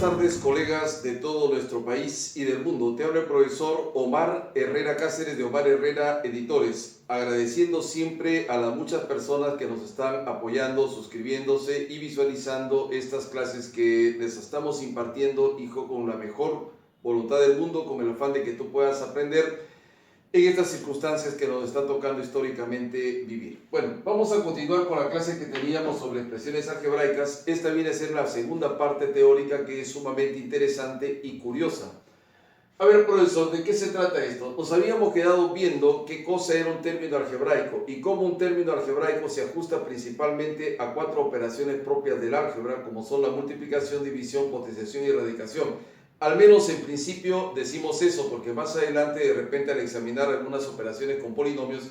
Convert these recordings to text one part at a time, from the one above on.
tardes, colegas de todo nuestro país y del mundo. Te habla el profesor Omar Herrera Cáceres de Omar Herrera Editores, agradeciendo siempre a las muchas personas que nos están apoyando, suscribiéndose y visualizando estas clases que les estamos impartiendo, hijo, con la mejor voluntad del mundo, con el afán de que tú puedas aprender en estas circunstancias que nos está tocando históricamente vivir. Bueno, vamos a continuar con la clase que teníamos sobre expresiones algebraicas. Esta viene a ser la segunda parte teórica, que es sumamente interesante y curiosa. A ver, profesor, ¿de qué se trata esto? Nos habíamos quedado viendo qué cosa era un término algebraico y cómo un término algebraico se ajusta principalmente a 4 operaciones propias del álgebra, como son la multiplicación, división, potenciación y radicación. Al menos en principio decimos eso, porque más adelante, de repente, al examinar algunas operaciones con polinomios,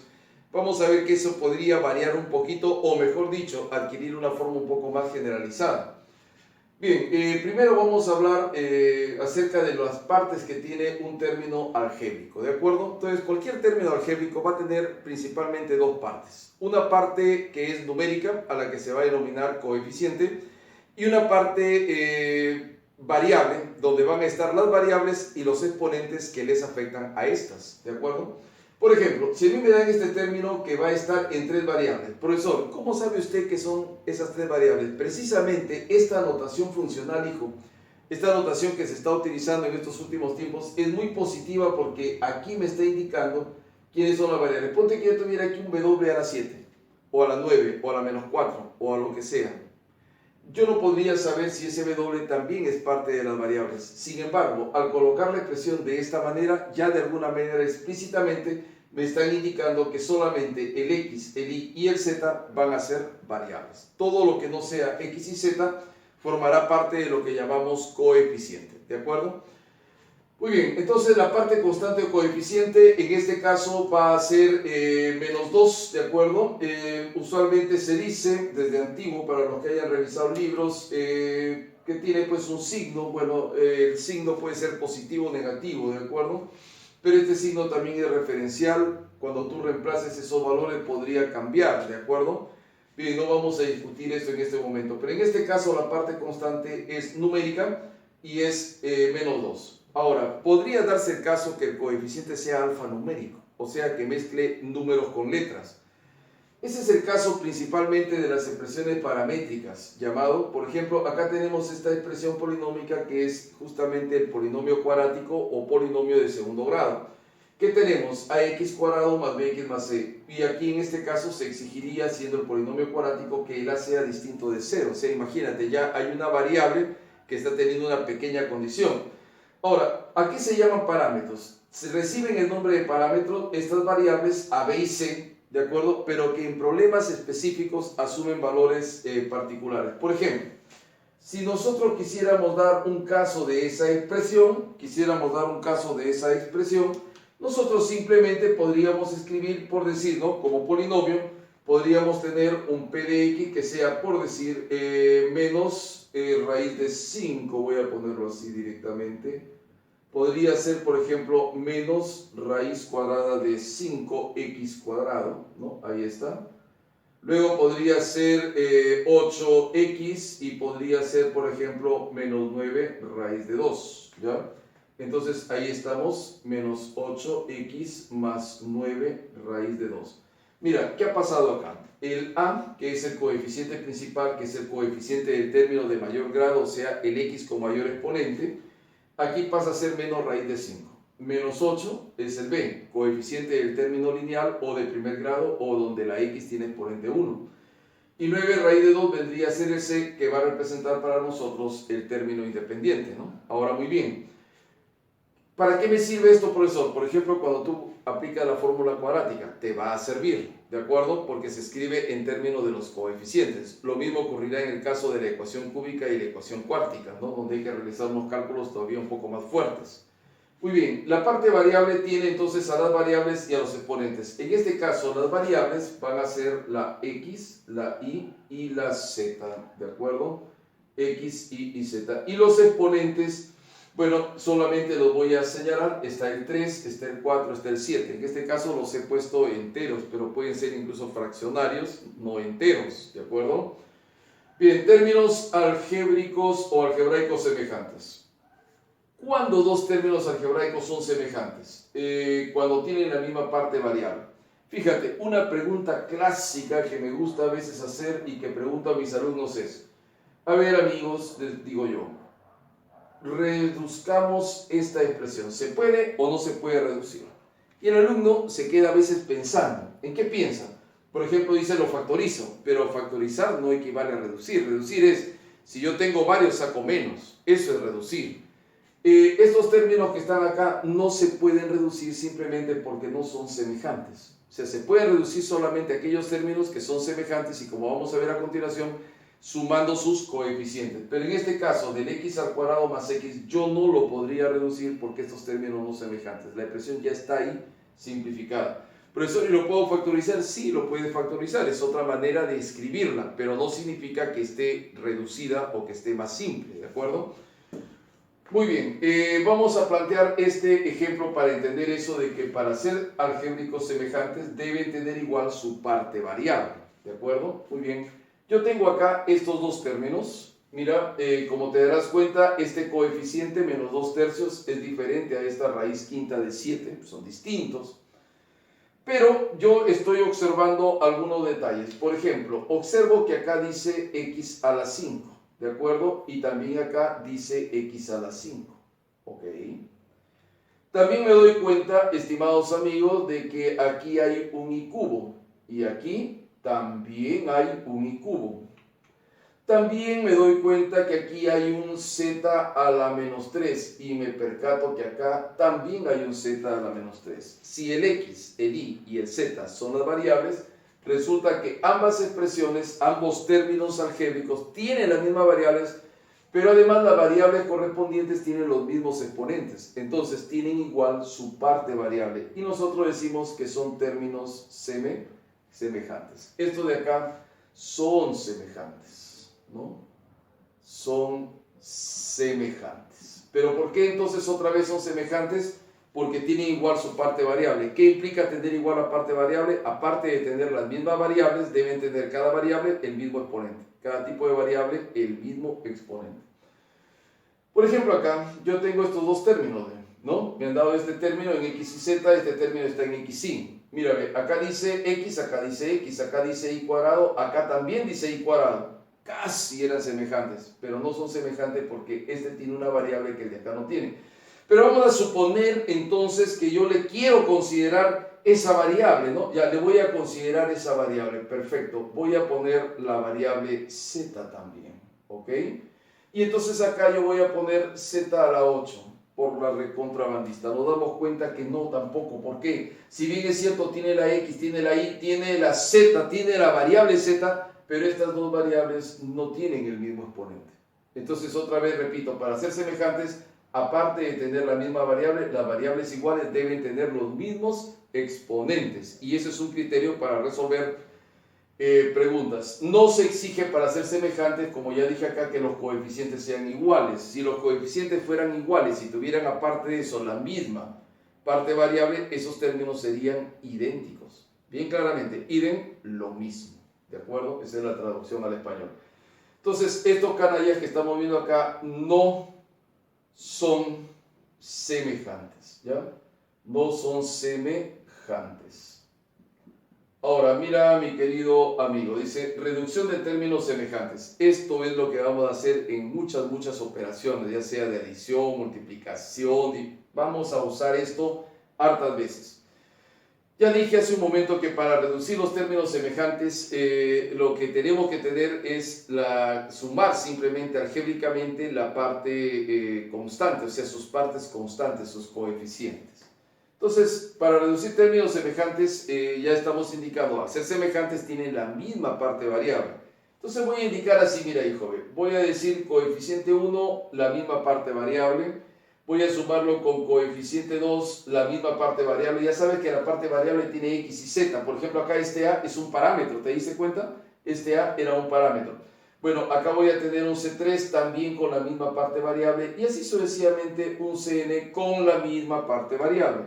vamos a ver que eso podría variar un poquito, o mejor dicho, adquirir una forma un poco más generalizada. Bien, primero vamos a hablar acerca de las partes que tiene un término algébrico, ¿de acuerdo? Entonces, cualquier término algébrico va a tener principalmente 2 partes. Una parte que es numérica, a la que se va a denominar coeficiente, y una parte variable, donde van a estar las variables y los exponentes que les afectan a estas, ¿de acuerdo? Por ejemplo, si a mí me dan este término que va a estar en 3 variables, profesor, ¿cómo sabe usted que son esas 3 variables? Precisamente esta notación funcional, hijo, esta notación que se está utilizando en estos últimos tiempos es muy positiva, porque aquí me está indicando quiénes son las variables. Ponte que yo tuviera aquí un W a la 7, o a la 9, o a la menos 4, o a lo que sea. Yo no podría saber si ese W también es parte de las variables. Sin embargo, al colocar la expresión de esta manera, ya de alguna manera explícitamente me están indicando que solamente el X, el Y y el Z van a ser variables. Todo lo que no sea X y Z formará parte de lo que llamamos coeficiente, ¿de acuerdo? Muy bien, entonces la parte constante o coeficiente en este caso va a ser menos 2, ¿de acuerdo? Usualmente se dice, desde antiguo, para los que hayan revisado libros, que tiene pues un signo. Bueno, el signo puede ser positivo o negativo, ¿de acuerdo? Pero este signo también es referencial. Cuando tú reemplaces esos valores podría cambiar, ¿de acuerdo? Bien, no vamos a discutir esto en este momento, pero en este caso la parte constante es numérica y es menos 2. Ahora, podría darse el caso que el coeficiente sea alfanumérico, o sea que mezcle números con letras. Ese es el caso principalmente de las expresiones paramétricas, llamado, por ejemplo, acá tenemos esta expresión polinómica que es justamente el polinomio cuadrático o polinomio de segundo grado. ¿Qué tenemos? Ax cuadrado más bx más c. Y aquí en este caso se exigiría, siendo el polinomio cuadrático, que el a sea distinto de 0. O sea, imagínate, ya hay una variable que está teniendo una pequeña condición. Ahora, ¿a qué se llaman parámetros? Se reciben el nombre de parámetros estas variables a, b y c, ¿de acuerdo? Pero que en problemas específicos asumen valores particulares. Por ejemplo, si nosotros quisiéramos dar un caso de esa expresión, nosotros simplemente podríamos escribir, por decir, ¿no?, como polinomio, podríamos tener un p de x que sea, por decir, menos raíz de 5, voy a ponerlo así directamente. Podría ser, por ejemplo, menos raíz cuadrada de 5x cuadrado, ¿no? Ahí está. Luego podría ser 8x y podría ser, por ejemplo, menos 9 raíz de 2, ¿ya? Entonces ahí estamos, menos 8x más 9 raíz de 2. Mira, ¿qué ha pasado acá? El a, que es el coeficiente principal, que es el coeficiente del término de mayor grado, o sea, el x con mayor exponente, aquí pasa a ser menos raíz de 5. Menos 8 es el b, coeficiente del término lineal o de primer grado, o donde la x tiene exponente 1. Y 9 raíz de 2 vendría a ser el c, que va a representar para nosotros el término independiente, ¿no? Ahora, muy bien. ¿Para qué me sirve esto, profesor? Por ejemplo, cuando tú aplicas la fórmula cuadrática, te va a servir, ¿de acuerdo? Porque se escribe en términos de los coeficientes. Lo mismo ocurrirá en el caso de la ecuación cúbica y la ecuación cuártica, ¿no?, donde hay que realizar unos cálculos todavía un poco más fuertes. Muy bien, la parte variable tiene entonces a las variables y a los exponentes. En este caso, las variables van a ser la x, la y y la z, ¿de acuerdo? X, y y z. Y los exponentes, bueno, solamente los voy a señalar. Está el 3, está el 4, está el 7. En este caso los he puesto enteros, pero pueden ser incluso fraccionarios, no enteros, ¿de acuerdo? Bien, términos algébricos o algebraicos semejantes. ¿Cuándo dos términos algebraicos son semejantes? Cuando tienen la misma parte variable. Fíjate, una pregunta clásica que me gusta a veces hacer y que pregunto a mis alumnos es, a ver amigos, les digo yo, reduzcamos esta expresión. ¿Se puede o no se puede reducir? Y el alumno se queda a veces pensando. ¿En qué piensa? Por ejemplo, dice lo factorizo, pero factorizar no equivale a reducir. Reducir es, si yo tengo varios, saco menos. Eso es reducir. Estos términos que están acá no se pueden reducir simplemente porque no son semejantes. O sea, se puede reducir solamente aquellos términos que son semejantes y como vamos a ver a continuación, sumando sus coeficientes. Pero en este caso, del x al cuadrado más x, yo no lo podría reducir porque estos términos no son semejantes. La expresión ya está ahí simplificada. Profesor, ¿y lo puedo factorizar? Sí, lo puede factorizar. Es otra manera de escribirla, pero no significa que esté reducida o que esté más simple, ¿de acuerdo? Muy bien, vamos a plantear este ejemplo para entender eso de que para ser algébricos semejantes deben tener igual su parte variable, ¿de acuerdo? Muy bien, yo tengo acá estos dos términos, mira, como te darás cuenta, este coeficiente menos 2 tercios es diferente a esta raíz quinta de 7, son distintos, pero yo estoy observando algunos detalles. Por ejemplo, observo que acá dice x a la 5. ¿De acuerdo? Y también acá dice x a la 5. ¿Ok? También me doy cuenta, estimados amigos, de que aquí hay un y cubo. Y aquí también hay un y cubo. También me doy cuenta que aquí hay un z a la menos 3. Y me percato que acá también hay un z a la menos 3. Si el x, el y y el z son las variables, resulta que ambas expresiones, ambos términos algébricos tienen las mismas variables, pero además las variables correspondientes tienen los mismos exponentes. Entonces tienen igual su parte variable. Y nosotros decimos que son términos semejantes. Estos de acá son semejantes, ¿no? Son semejantes. ¿Pero por qué entonces otra vez son semejantes? Porque tienen igual su parte variable. ¿Qué implica tener igual la parte variable? Aparte de tener las mismas variables, deben tener cada variable el mismo exponente. Cada tipo de variable el mismo exponente. Por ejemplo, acá yo tengo estos dos términos, ¿no? Me han dado este término en x y z, este término está en x y. Mírame, acá dice x, acá dice y cuadrado, acá también dice y cuadrado. Casi eran semejantes, pero no son semejantes porque este tiene una variable que el de acá no tiene. Pero vamos a suponer entonces que yo le quiero considerar esa variable, ¿no? Ya le voy a considerar esa variable, perfecto. Voy a poner la variable z también, ¿ok? Y entonces acá yo voy a poner z a la 8 por la recontrabandista. Nos damos cuenta que no tampoco. ¿Por qué? Si bien es cierto, tiene la x, tiene la y, tiene la z, tiene la variable z, pero estas dos variables no tienen el mismo exponente. Entonces otra vez repito, para ser semejantes, aparte de tener la misma variable, las variables iguales deben tener los mismos exponentes. Y ese es un criterio para resolver preguntas. No se exige para ser semejantes, como ya dije acá, que los coeficientes sean iguales. Si los coeficientes fueran iguales y tuvieran aparte de eso la misma parte variable, esos términos serían idénticos. Bien claramente, idem, lo mismo. ¿De acuerdo? Esa es la traducción al español. Entonces, estos canallas que estamos viendo acá no son semejantes, ¿ya? No son semejantes. Ahora, mira, mi querido amigo, dice, reducción de términos semejantes. Esto es lo que vamos a hacer en muchas operaciones, ya sea de adición, multiplicación, y vamos a usar esto hartas veces. Ya dije hace un momento que para reducir los términos semejantes, lo que tenemos que tener es sumar simplemente algébricamente la parte constante, o sea, sus partes constantes, sus coeficientes. Entonces, para reducir términos semejantes, ya estamos indicando, al ser semejantes tienen la misma parte variable. Entonces voy a indicar así, mira hijo, voy a decir coeficiente 1, la misma parte variable. Voy a sumarlo con coeficiente 2, la misma parte variable. Ya sabes que la parte variable tiene x y z. Por ejemplo, acá este a es un parámetro, ¿te diste cuenta? Este a era un parámetro. Bueno, acá voy a tener un C3 también con la misma parte variable y así sucesivamente un Cn con la misma parte variable.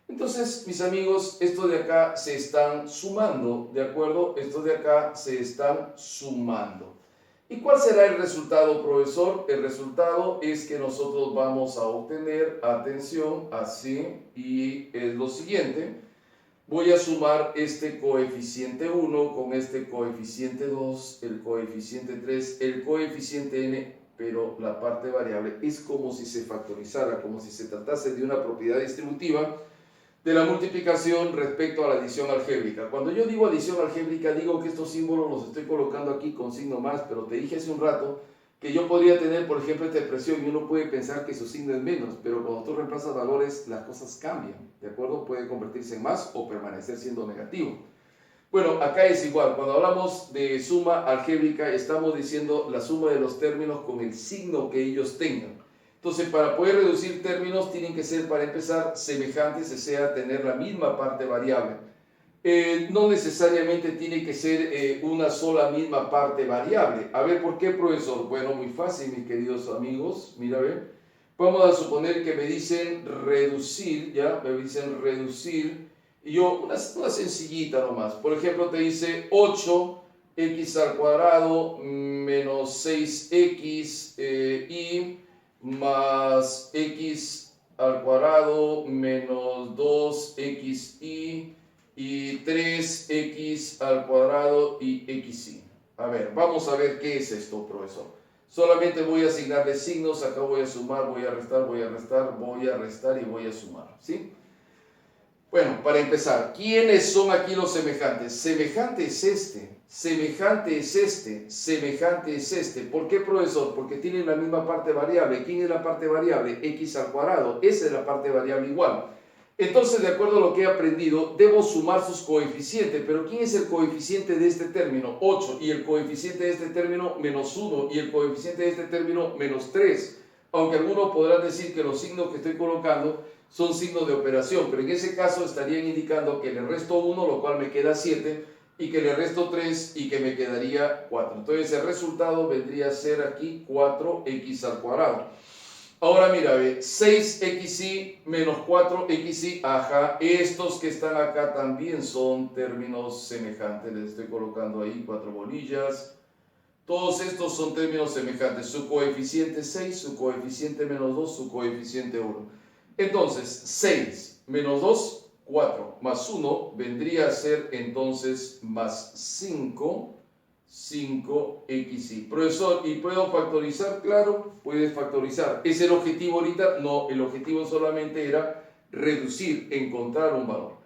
Entonces, mis amigos, estos de acá se están sumando, ¿de acuerdo? Estos de acá se están sumando. ¿Y cuál será el resultado, profesor? El resultado es que nosotros vamos a obtener, atención, así, y es lo siguiente. Voy a sumar este coeficiente 1 con este coeficiente 2, el coeficiente 3, el coeficiente n, pero la parte variable es como si se factorizara, como si se tratase de una propiedad distributiva de la multiplicación respecto a la adición algébrica. Cuando yo digo adición algébrica, digo que estos símbolos los estoy colocando aquí con signo más, pero te dije hace un rato que yo podría tener, por ejemplo, esta expresión y uno puede pensar que su signo es menos, pero cuando tú reemplazas valores, las cosas cambian, ¿de acuerdo? Puede convertirse en más o permanecer siendo negativo. Bueno, acá es igual. Cuando hablamos de suma algébrica, estamos diciendo la suma de los términos con el signo que ellos tengan. Entonces, para poder reducir términos, tienen que ser, para empezar, semejantes, o sea, tener la misma parte variable. No necesariamente tiene que ser una sola misma parte variable. A ver, ¿por qué, profesor? Bueno, muy fácil, mis queridos amigos. Mira, a ver. Vamos a suponer que me dicen reducir, ¿ya? Me dicen reducir. Y yo, una sencillita nomás. Por ejemplo, te dice 8x al cuadrado menos 6x y más x al cuadrado menos 2xy y 3x al cuadrado y xy. A ver, vamos a ver qué es esto, profesor. Solamente voy a asignarle signos, acá voy a sumar, voy a restar, voy a restar, voy a restar y voy a sumar, ¿sí? Bueno, para empezar, ¿quiénes son aquí los semejantes? Semejante es este, semejante es este, semejante es este. ¿Por qué, profesor? Porque tienen la misma parte variable. ¿Quién es la parte variable? X al cuadrado. Esa es la parte variable igual. Entonces, de acuerdo a lo que he aprendido, debo sumar sus coeficientes. Pero ¿quién es el coeficiente de este término? 8. Y el coeficiente de este término, menos 1. Y el coeficiente de este término, menos 3. Aunque algunos podrán decir que los signos que estoy colocando son signos de operación, pero en ese caso estarían indicando que le resto 1, lo cual me queda 7, y que le resto 3 y que me quedaría 4. Entonces el resultado vendría a ser aquí 4x al cuadrado. Ahora mira, ve, 6xy menos 4xy, ajá, estos que están acá también son términos semejantes, les estoy colocando ahí 4 bolillas. Todos estos son términos semejantes, su coeficiente 6, su coeficiente menos 2, su coeficiente 1. Entonces, 6 menos 2, 4, más 1 vendría a ser entonces más 5, 5xy. Profesor, ¿y puedo factorizar? Claro, puedes factorizar. ¿Es el objetivo ahorita? No, el objetivo solamente era reducir, encontrar un valor.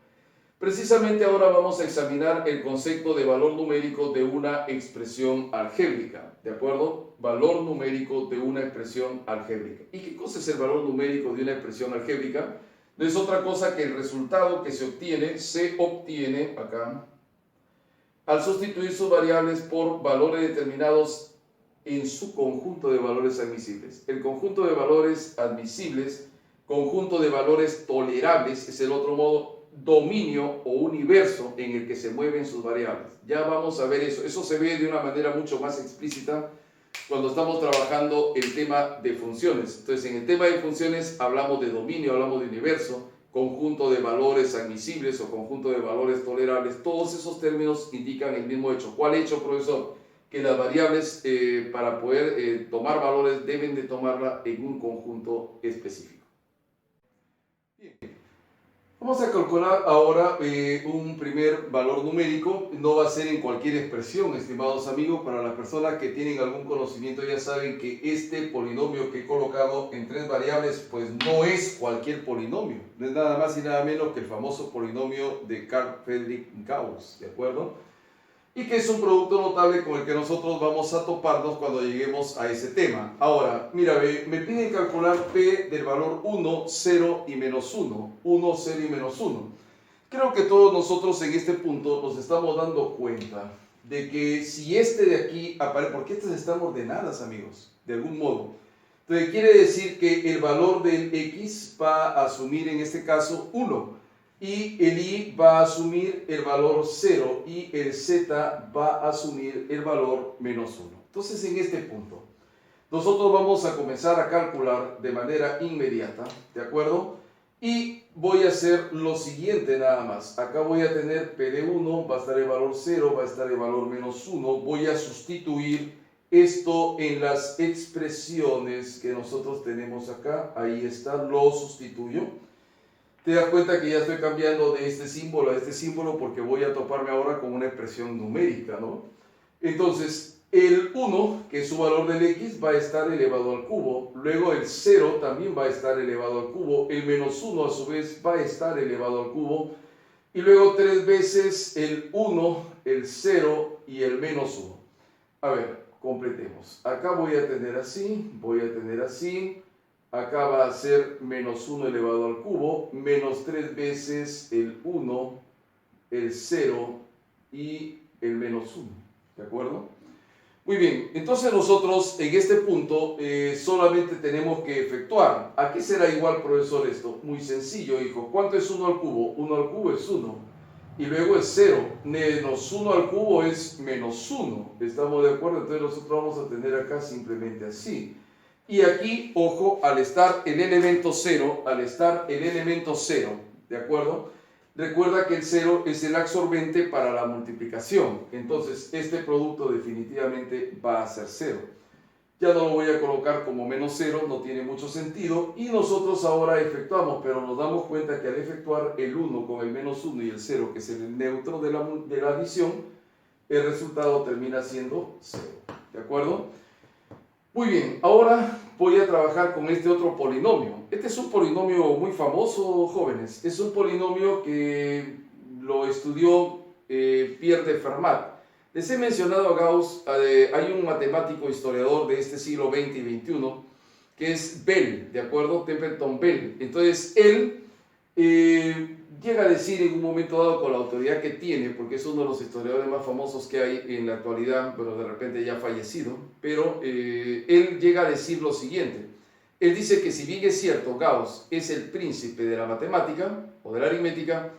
Precisamente ahora vamos a examinar el concepto de valor numérico de una expresión algébrica, ¿de acuerdo? Valor numérico de una expresión algébrica. ¿Y qué cosa es el valor numérico de una expresión algébrica? No es otra cosa que el resultado que se obtiene acá, al sustituir sus variables por valores determinados en su conjunto de valores admisibles. El conjunto de valores admisibles, conjunto de valores tolerables, es el otro modo, dominio o universo en el que se mueven sus variables. Ya vamos a ver eso. Eso se ve de una manera mucho más explícita cuando estamos trabajando el tema de funciones. Entonces, en el tema de funciones hablamos de dominio, hablamos de universo, conjunto de valores admisibles o conjunto de valores tolerables. Todos esos términos indican el mismo hecho. ¿Cuál hecho, profesor? Que las variables para poder tomar valores deben de tomarla en un conjunto específico. Bien. Vamos a calcular ahora un primer valor numérico. No va a ser en cualquier expresión, estimados amigos. Para las personas que tienen algún conocimiento ya saben que este polinomio que he colocado en 3 variables pues no es cualquier polinomio. No es nada más y nada menos que el famoso polinomio de Carl Friedrich Gauss, ¿de acuerdo? Y que es un producto notable con el que nosotros vamos a toparnos cuando lleguemos a ese tema. Ahora, mira, me piden calcular P del valor 1, 0 y menos 1. 1, 0 y menos 1. Creo que todos nosotros en este punto nos estamos dando cuenta de que si este de aquí aparece, porque estas están ordenadas, amigos, de algún modo. Entonces quiere decir que el valor del X va a asumir en este caso 1. Y el Y va a asumir el valor 0 y el Z va a asumir el valor menos 1. Entonces, en este punto, nosotros vamos a comenzar a calcular de manera inmediata, ¿de acuerdo? Y voy a hacer lo siguiente nada más. Acá voy a tener P de 1, va a estar el valor 0, va a estar el valor menos 1. Voy a sustituir esto en las expresiones que nosotros tenemos acá. Ahí está, lo sustituyo. Te das cuenta que ya estoy cambiando de este símbolo a este símbolo porque voy a toparme ahora con una expresión numérica, ¿no? Entonces, el 1, que es su valor del x, va a estar elevado al cubo. Luego el 0 también va a estar elevado al cubo. El menos 1 a su vez va a estar elevado al cubo. Y luego 3 veces el 1, el 0 y el menos 1. A ver, completemos. Acá voy a tener así, voy a tener así. Acá va a ser menos 1 elevado al cubo, menos 3 veces el 1, el 0 y el menos 1. ¿De acuerdo? Muy bien, entonces nosotros en este punto solamente tenemos que efectuar. ¿A qué será igual, profesor, esto? Muy sencillo, hijo. ¿Cuánto es 1 al cubo? 1 al cubo es 1. Y luego es 0. Menos 1 al cubo es menos 1. ¿Estamos de acuerdo? Entonces nosotros vamos a tener acá simplemente así. Y aquí, ojo, al estar el elemento 0, ¿de acuerdo? Recuerda que el 0 es el absorbente para la multiplicación. Entonces, este producto definitivamente va a ser 0. Ya no lo voy a colocar como menos 0, no tiene mucho sentido. Y nosotros ahora efectuamos, pero nos damos cuenta que al efectuar el 1 con el menos 1 y el 0, que es el neutro de la adición, el resultado termina siendo 0. ¿De acuerdo? Muy bien, ahora voy a trabajar con este otro polinomio. Este es un polinomio muy famoso, jóvenes. Es un polinomio que lo estudió Pierre de Fermat. Les he mencionado a Gauss, hay un matemático historiador de este siglo XX y XXI, que es Bell, ¿de acuerdo? Templeton Bell. Entonces, él llega a decir en un momento dado, con la autoridad que tiene, porque es uno de los historiadores más famosos que hay en la actualidad, pero de repente ya fallecido, pero él llega a decir lo siguiente. Él dice que si bien es cierto, Gauss es el príncipe de la matemática o de la aritmética,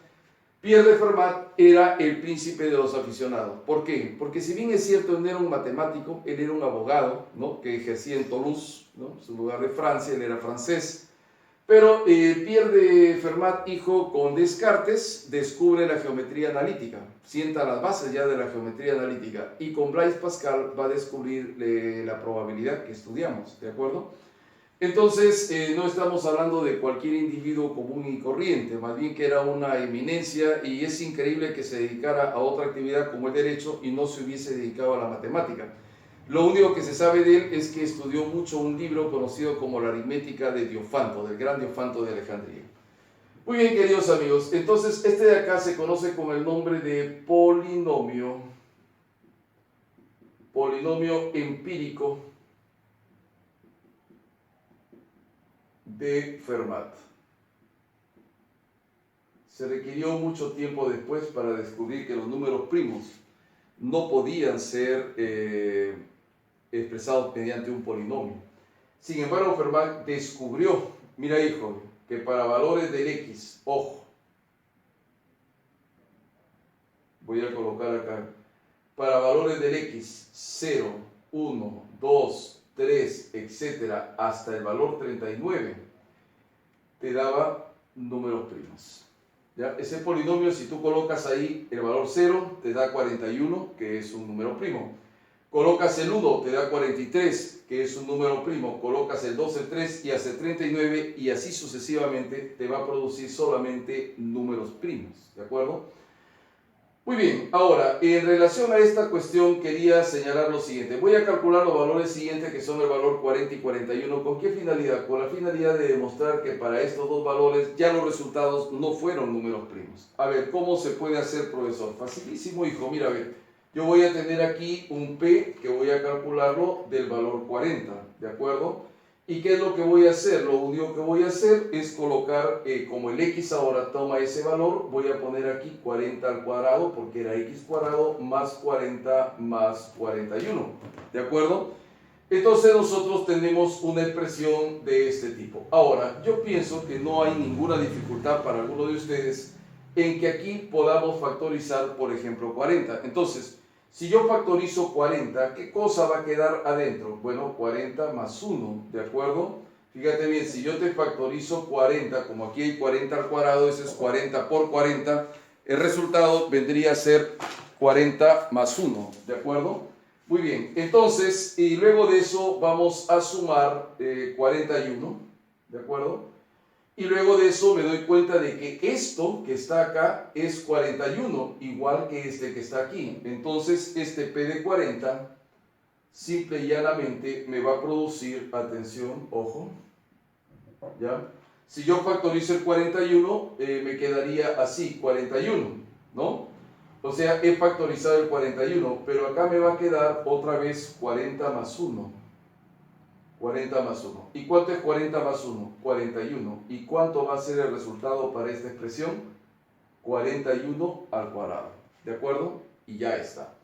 Pierre de Fermat era el príncipe de los aficionados. ¿Por qué? Porque si bien es cierto, él no era un matemático, él era un abogado, ¿no?, que ejercía en Toulouse, ¿no?, su lugar de Francia, él era francés. Pero Pierre de Fermat, hijo, con Descartes, descubre la geometría analítica, sienta las bases ya de la geometría analítica, y con Blaise Pascal va a descubrir la probabilidad que estudiamos, ¿de acuerdo? Entonces, no estamos hablando de cualquier individuo común y corriente, más bien que era una eminencia, y es increíble que se dedicara a otra actividad como el derecho y no se hubiese dedicado a la matemática. Lo único que se sabe de él es que estudió mucho un libro conocido como la aritmética de Diofanto, del gran Diofanto de Alejandría. Muy bien, queridos amigos, entonces este de acá se conoce con el nombre de polinomio empírico de Fermat. Se requirió mucho tiempo después para descubrir que los números primos no podían ser expresados mediante un polinomio. Sin embargo, Fermat descubrió, mira hijo, que para valores del x, ojo, voy a colocar acá, para valores del x, 0, 1, 2, 3, etcétera, hasta el valor 39, te daba números primos. ¿Ya? Ese polinomio, si tú colocas ahí el valor 0, te da 41, que es un número primo. Colocas el 1, te da 43, que es un número primo. Colocas el 2, el 3 y hace 39, y así sucesivamente te va a producir solamente números primos. ¿De acuerdo? Muy bien, ahora, en relación a esta cuestión quería señalar lo siguiente. Voy a calcular los valores siguientes, que son el valor 40 y 41. ¿Con qué finalidad? Con la finalidad de demostrar que para estos dos valores ya los resultados no fueron números primos. A ver, ¿cómo se puede hacer, profesor? Facilísimo, hijo. Mira, a ver, yo voy a tener aquí un P que voy a calcularlo del valor 40, ¿de acuerdo? ¿Y qué es lo que voy a hacer? Lo único que voy a hacer es colocar, como el x ahora toma ese valor, voy a poner aquí 40 al cuadrado, porque era x cuadrado más 40 más 41, ¿de acuerdo? Entonces nosotros tenemos una expresión de este tipo. Ahora, yo pienso que no hay ninguna dificultad para alguno de ustedes en que aquí podamos factorizar, por ejemplo, 40. Entonces, si yo factorizo 40, ¿qué cosa va a quedar adentro? Bueno, 40 más 1, ¿de acuerdo? Fíjate bien, si yo te factorizo 40, como aquí hay 40 al cuadrado, eso es 40 por 40, el resultado vendría a ser 40 más 1, ¿de acuerdo? Muy bien, entonces, y luego de eso vamos a sumar 41, ¿de acuerdo? Y luego de eso me doy cuenta de que esto que está acá es 41, igual que este que está aquí. Entonces, este P de 40, simple y llanamente, me va a producir, atención, ojo, ¿ya? Si yo factorizo el 41, me quedaría así, 41, ¿no? O sea, he factorizado el 41, pero acá me va a quedar otra vez 40 más 1. 40 más 1. ¿Y cuánto es 40 más 1? 41. ¿Y cuánto va a ser el resultado para esta expresión? 41 al cuadrado. ¿De acuerdo? Y ya está.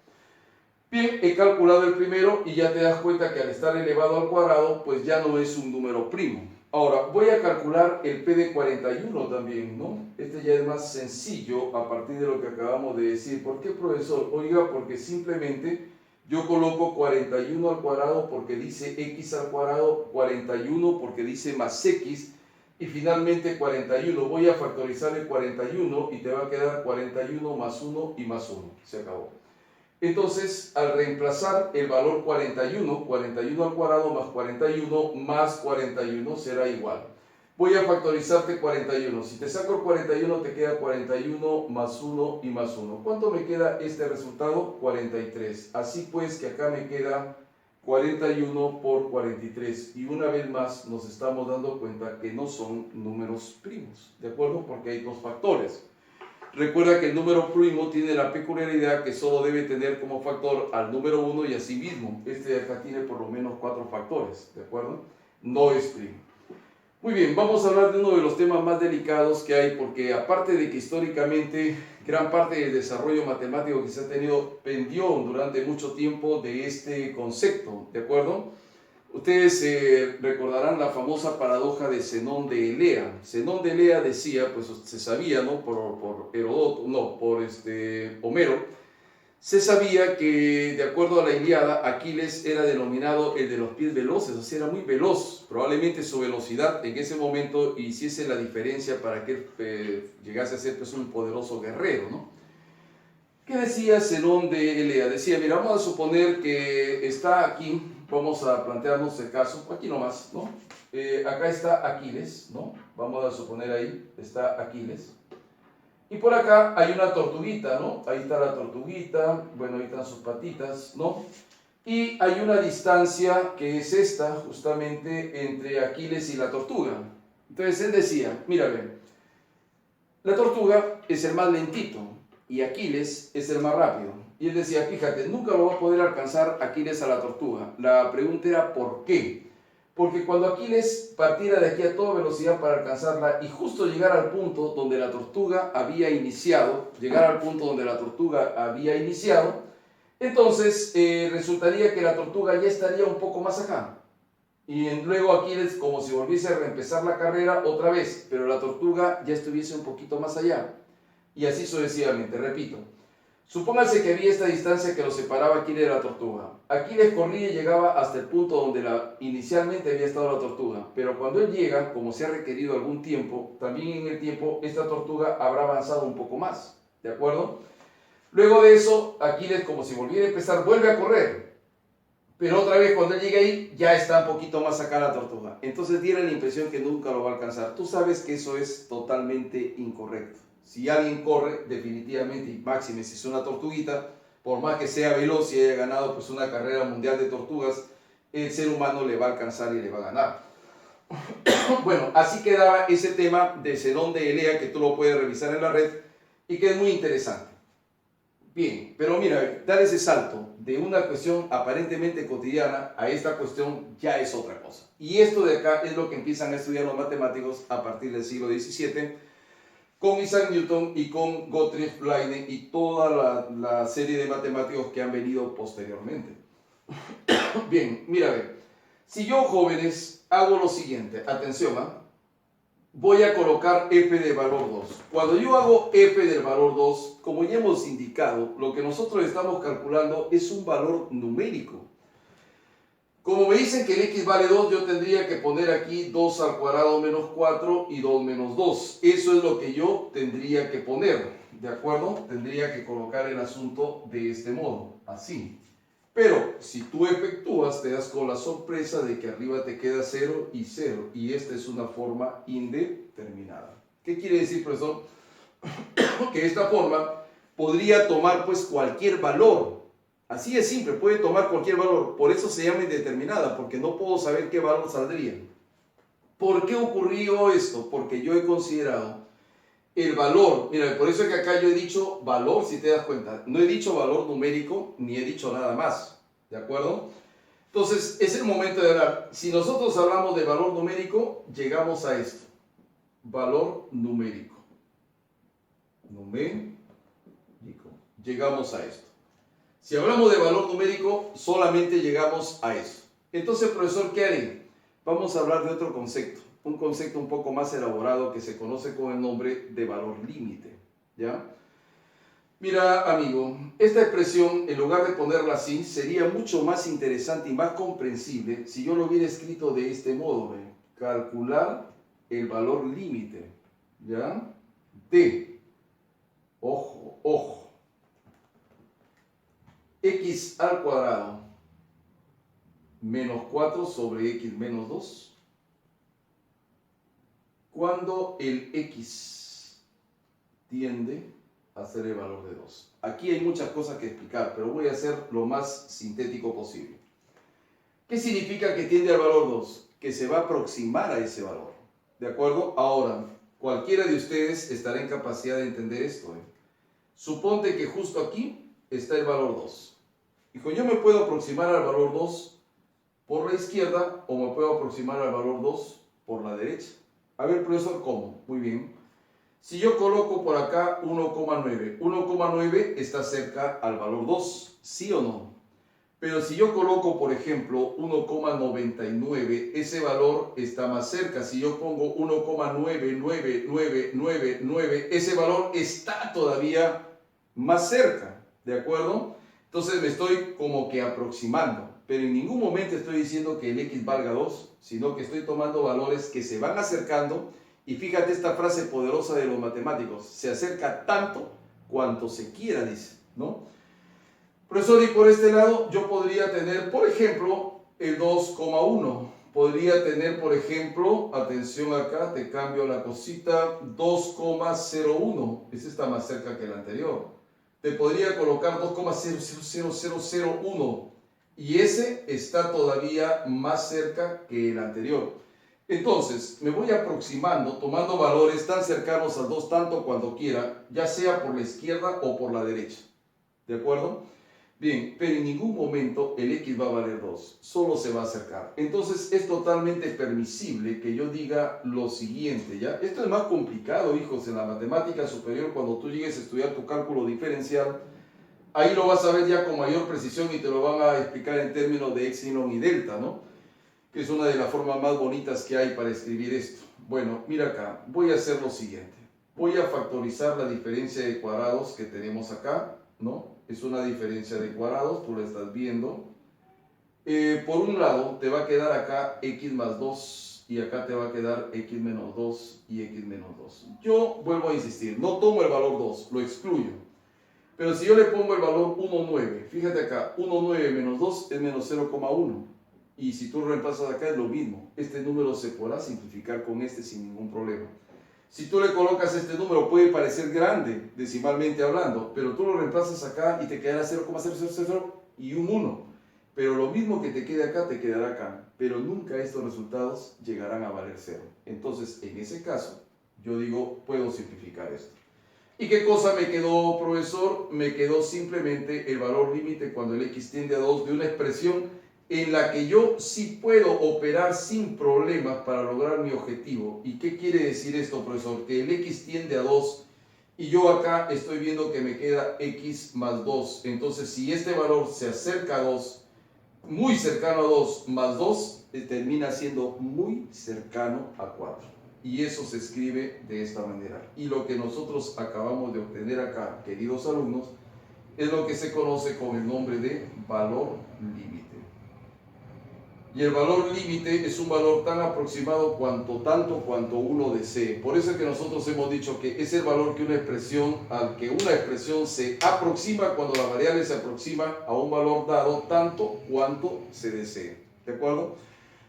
Bien, he calculado el primero y ya te das cuenta que al estar elevado al cuadrado, pues ya no es un número primo. Ahora, voy a calcular el P de 41 también, ¿no? Este ya es más sencillo a partir de lo que acabamos de decir. ¿Por qué, profesor? Oiga, porque simplemente yo coloco 41 al cuadrado porque dice x al cuadrado, 41 porque dice más x, y finalmente 41. Voy a factorizar el 41 y te va a quedar 41 más 1 y más 1. Se acabó. Entonces, al reemplazar el valor 41, 41 al cuadrado más 41 más 41 será igual. Voy a factorizarte 41. Si te saco el 41, te queda 41 más 1 y más 1. ¿Cuánto me queda este resultado? 43. Así pues que acá me queda 41 por 43. Y una vez más nos estamos dando cuenta que no son números primos, ¿de acuerdo? Porque hay dos factores. Recuerda que el número primo tiene la peculiaridad que solo debe tener como factor al número 1 y a sí mismo. Este de acá tiene por lo menos 4 factores, ¿de acuerdo? No es primo. Muy bien, vamos a hablar de uno de los temas más delicados que hay, porque aparte de que históricamente gran parte del desarrollo matemático que se ha tenido pendió durante mucho tiempo de este concepto, ¿de acuerdo? Ustedes recordarán la famosa paradoja de Zenón de Elea. Zenón de Elea decía, pues se sabía, ¿no? Por Heródoto, no, por Homero, se sabía que, de acuerdo a la Ilíada, Aquiles era denominado el de los pies veloces, o sea, era muy veloz. Probablemente su velocidad en ese momento hiciese la diferencia para que llegase a ser pues, un poderoso guerrero, ¿no? ¿Qué decía Zenón de Elea? Decía, mira, vamos a suponer que está aquí, vamos a plantearnos el caso, aquí nomás, ¿no? Acá está Aquiles, ¿no? Vamos a suponer ahí, está Aquiles. Y por acá hay una tortuguita, ¿no? Ahí está la tortuguita, bueno, ahí están sus patitas, ¿no? Y hay una distancia que es esta, justamente, entre Aquiles y la tortuga. Entonces él decía, mira, ven, la tortuga es el más lentito y Aquiles es el más rápido. Y él decía, fíjate, nunca lo va a poder alcanzar Aquiles a la tortuga. La pregunta era, ¿por qué? Porque cuando Aquiles partiera de aquí a toda velocidad para alcanzarla y justo llegar al punto donde la tortuga había iniciado, entonces resultaría que la tortuga ya estaría un poco más acá. Y luego Aquiles, como si volviese a reempezar la carrera otra vez, pero la tortuga ya estuviese un poquito más allá. Y así sucesivamente, repito. Supóngase que había esta distancia que lo separaba Aquiles de la tortuga. Aquiles corría y llegaba hasta el punto donde inicialmente había estado la tortuga. Pero cuando él llega, como se ha requerido algún tiempo, también en el tiempo esta tortuga habrá avanzado un poco más. ¿De acuerdo? Luego de eso, Aquiles, como si volviera a empezar, vuelve a correr. Pero otra vez cuando él llega ahí, ya está un poquito más acá la tortuga. Entonces tiene la impresión que nunca lo va a alcanzar. Tú sabes que eso es totalmente incorrecto. Si alguien corre, definitivamente, y máxime si es una tortuguita, por más que sea veloz y haya ganado pues, una carrera mundial de tortugas, el ser humano le va a alcanzar y le va a ganar. Bueno, así quedaba ese tema de Zenón de Elea, que tú lo puedes revisar en la red, y que es muy interesante. Bien, pero mira, dar ese salto de una cuestión aparentemente cotidiana a esta cuestión ya es otra cosa. Y esto de acá es lo que empiezan a estudiar los matemáticos a partir del siglo XVII, con Isaac Newton y con Gottlieb Leibniz y toda la serie de matemáticos que han venido posteriormente. Bien, mira, a ver, si yo, jóvenes, hago lo siguiente, atención, voy a colocar f de valor 2. Cuando yo hago f del valor 2, como ya hemos indicado, lo que nosotros estamos calculando es un valor numérico. Como me dicen que el x vale 2, yo tendría que poner aquí 2 al cuadrado menos 4 y 2 menos 2. Eso es lo que yo tendría que poner, ¿de acuerdo? Tendría que colocar el asunto de este modo, así. Pero si tú efectúas, te das con la sorpresa de que arriba te queda 0 y 0. Y esta es una forma indeterminada. ¿Qué quiere decir, profesor? Que esta forma podría tomar pues cualquier valor. Así es simple, puede tomar cualquier valor. Por eso se llama indeterminada, porque no puedo saber qué valor saldría. ¿Por qué ocurrió esto? Porque yo he considerado el valor. Mira, por eso es que acá yo he dicho valor, si te das cuenta. No he dicho valor numérico, ni he dicho nada más. ¿De acuerdo? Entonces, es el momento de hablar. Si nosotros hablamos de valor numérico, llegamos a esto. Valor numérico. Numérico. Llegamos a esto. Si hablamos de valor numérico, solamente llegamos a eso. Entonces, profesor, ¿qué haré? Vamos a hablar de otro concepto. Un concepto un poco más elaborado que se conoce con el nombre de valor límite. ¿Ya? Mira, amigo, esta expresión, en lugar de ponerla así, sería mucho más interesante y más comprensible si yo lo hubiera escrito de este modo. ¿Ve? Calcular el valor límite. ¿Ya? De, ojo, x al cuadrado menos 4 sobre x menos 2, cuando el x tiende a ser el valor de 2. Aquí hay muchas cosas que explicar, pero voy a ser lo más sintético posible. ¿Qué significa que tiende al valor 2? Que se va a aproximar a ese valor. ¿De acuerdo? Ahora, cualquiera de ustedes estará en capacidad de entender esto. Suponte que justo aquí está el valor 2. Dijo, yo me puedo aproximar al valor 2 por la izquierda o me puedo aproximar al valor 2 por la derecha. A ver, profesor, ¿cómo? Muy bien. Si yo coloco por acá 1,9, 1,9 está cerca al valor 2, ¿sí o no? Pero si yo coloco, por ejemplo, 1,99, ese valor está más cerca. Si yo pongo 1,99999, ese valor está todavía más cerca, ¿de acuerdo? Entonces me estoy como que aproximando, pero en ningún momento estoy diciendo que el x valga 2, sino que estoy tomando valores que se van acercando. Y fíjate esta frase poderosa de los matemáticos, se acerca tanto cuanto se quiera, dice, ¿no? Profesor, y por este lado yo podría tener, por ejemplo, el 2,1. Podría tener, por ejemplo, atención acá, te cambio la cosita, 2,01. Ese está más cerca que el anterior. Te podría colocar 2,000001 y ese está todavía más cerca que el anterior. Entonces, me voy aproximando, tomando valores tan cercanos al 2 tanto cuanto quiera, ya sea por la izquierda o por la derecha. ¿De acuerdo? Bien, pero en ningún momento el x va a valer 2, solo se va a acercar. Entonces es totalmente permisible que yo diga lo siguiente, ¿ya? Esto es más complicado, hijos, en la matemática superior, cuando tú llegues a estudiar tu cálculo diferencial, ahí lo vas a ver ya con mayor precisión y te lo van a explicar en términos de epsilon y delta, ¿no? Que es una de las formas más bonitas que hay para escribir esto. Bueno, mira acá, voy a hacer lo siguiente. Voy a factorizar la diferencia de cuadrados que tenemos acá, ¿no? Es una diferencia de cuadrados, tú la estás viendo. Por un lado te va a quedar acá x más 2 y acá te va a quedar x menos 2 y x menos 2. Yo vuelvo a insistir, no tomo el valor 2, lo excluyo. Pero si yo le pongo el valor 1,9, fíjate acá, 1,9 menos 2 es menos 0,1. Y si tú reemplazas acá es lo mismo. Este número se podrá simplificar con este sin ningún problema. Si tú le colocas este número puede parecer grande, decimalmente hablando, pero tú lo reemplazas acá y te quedará 0,000 y un 1. Pero lo mismo que te quede acá, te quedará acá. Pero nunca estos resultados llegarán a valer 0. Entonces, en ese caso, yo digo, puedo simplificar esto. ¿Y qué cosa me quedó, profesor? Me quedó simplemente el valor límite cuando el x tiende a 2 de una expresión en la que yo sí puedo operar sin problemas para lograr mi objetivo. ¿Y qué quiere decir esto, profesor? Que el x tiende a 2 y yo acá estoy viendo que me queda x más 2. Entonces, si este valor se acerca a 2, muy cercano a 2 más 2, termina siendo muy cercano a 4. Y eso se escribe de esta manera. Y lo que nosotros acabamos de obtener acá, queridos alumnos, es lo que se conoce con el nombre de valor límite. Y el valor límite es un valor tan aproximado cuanto uno desee. Por eso es que nosotros hemos dicho que es el valor al que una expresión se aproxima cuando la variable se aproxima a un valor dado tanto cuanto se desee. ¿De acuerdo?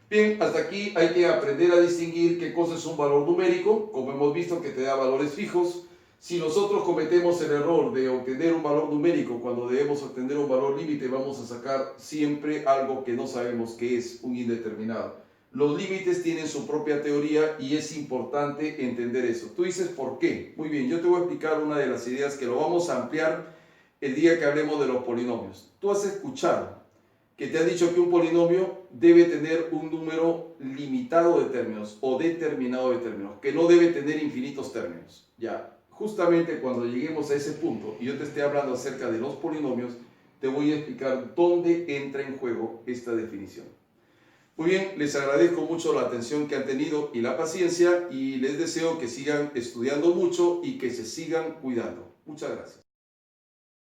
Bien, hasta aquí hay que aprender a distinguir qué cosa es un valor numérico, como hemos visto que te da valores fijos. Si nosotros cometemos el error de obtener un valor numérico cuando debemos obtener un valor límite, vamos a sacar siempre algo que no sabemos qué es, un indeterminado. Los límites tienen su propia teoría y es importante entender eso. Tú dices, ¿por qué? Muy bien, yo te voy a explicar una de las ideas que lo vamos a ampliar el día que hablemos de los polinomios. Tú has escuchado que te ha dicho que un polinomio debe tener un número limitado de términos o determinado de términos, que no debe tener infinitos términos. Ya. Justamente cuando lleguemos a ese punto y yo te esté hablando acerca de los polinomios, te voy a explicar dónde entra en juego esta definición. Muy bien, les agradezco mucho la atención que han tenido y la paciencia y les deseo que sigan estudiando mucho y que se sigan cuidando. Muchas gracias.